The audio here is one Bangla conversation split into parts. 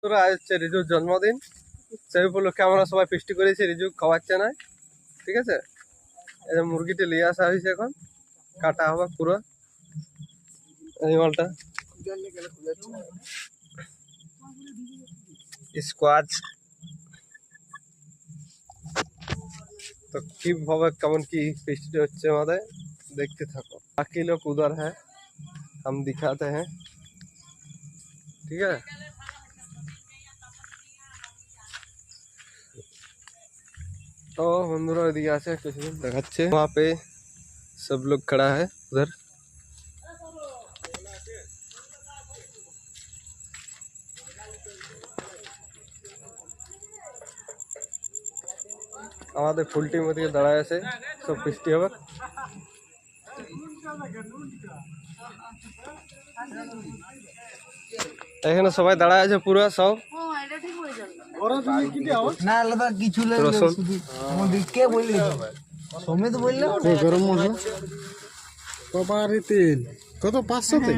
তোরা আজ হচ্ছে রিজুর জন্মদিন, সেই উপলক্ষে আমরা সবাই ফিস্টি করেছি। রিজু খাওয়াচ্ছে না, ঠিক আছে। এই যে মুরগিটা নিয়ে আসা হয়েছে, এখন কাটা হবে পুরো এই মালটা। স্কোয়াচ তো কিভাবে কেমন কি ফিস্টি হচ্ছে আমাদের देखते থাকো। बाकी लोग उधर है, हम दिखाते हैं, ठीक है। तो बंधुरा ओदिके आछे কিছু দেখাচ্ছে, वहाँ पे सब लोग खड़ा है उधर। আমাদের ফুল টিম ওদিকে দাঁড়ায় আছে, সব ফিস্টি হবে। এখানে সবাই দাঁড়ায় আছে পুরো সব। না আলাদা কিছু রসুন কে বললি সমিত বললে গরম মশলা কপারি তেল কত 500 তে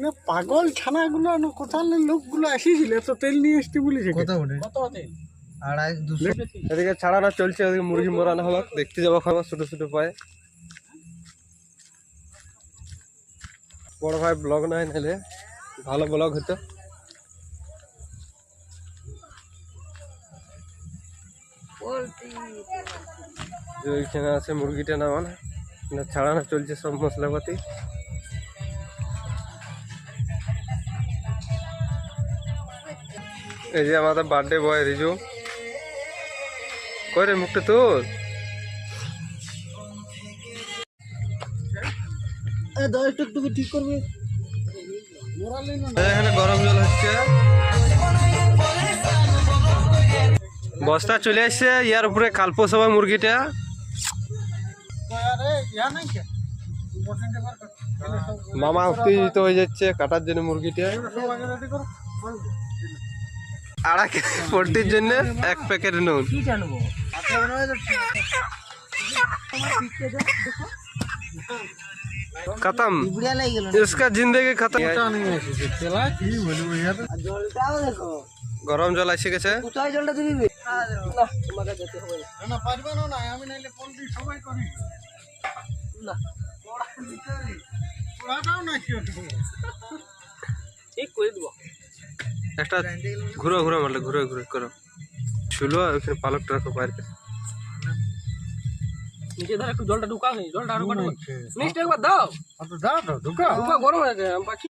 না পাগল ছানাগুলো না কোথার লোকগুলো আসিছিল তো তেল নিয়ে আসতে বলেছে কত বটে আড়াই 200 এদিকে ছাড়ানো চলছে, ওদিকে মুরগি মরানো হবে, দেখতে যাবো খাবার ছোট ছোট পায়ে। বড় ভাই ব্লগ নাই নিলে ভালো ব্লগ হতো। যে ওইখানে আছে মুরগিটা নামানো, ছাড়ানো চলছে সব মশলাপাতি। এই যে আমাদের বার্থডে বয় রিজু, কই রে মুখটা তোর? একটু ঠিক করবে এখানে গরম জল হচ্ছে, বস্তা চলে আসছে ইয়ার উপরে কালপো সবাই মুরগিটা। মামা উত্তেজিত হয়ে যাচ্ছে কাটার জন্য মুরগিটা। আড়া পোল্ট্রির জন্য 1 প্যাকেট নুন। खत्म, इसका जिंदगी खत्म। गरम जल एसे गेছে, একটা ঘুরো ঘুরো মারলে ঘুরে ঘুরে করো শুলো। ওখানে পালকটা রাখো বাইরে, নিচে ধরে একটু জলটা ঢুকাও, নি জলটা আরো কাটো, নেক্সট একবার দাও। দাও ঢুকা গরম হয়ে যায় পাখি।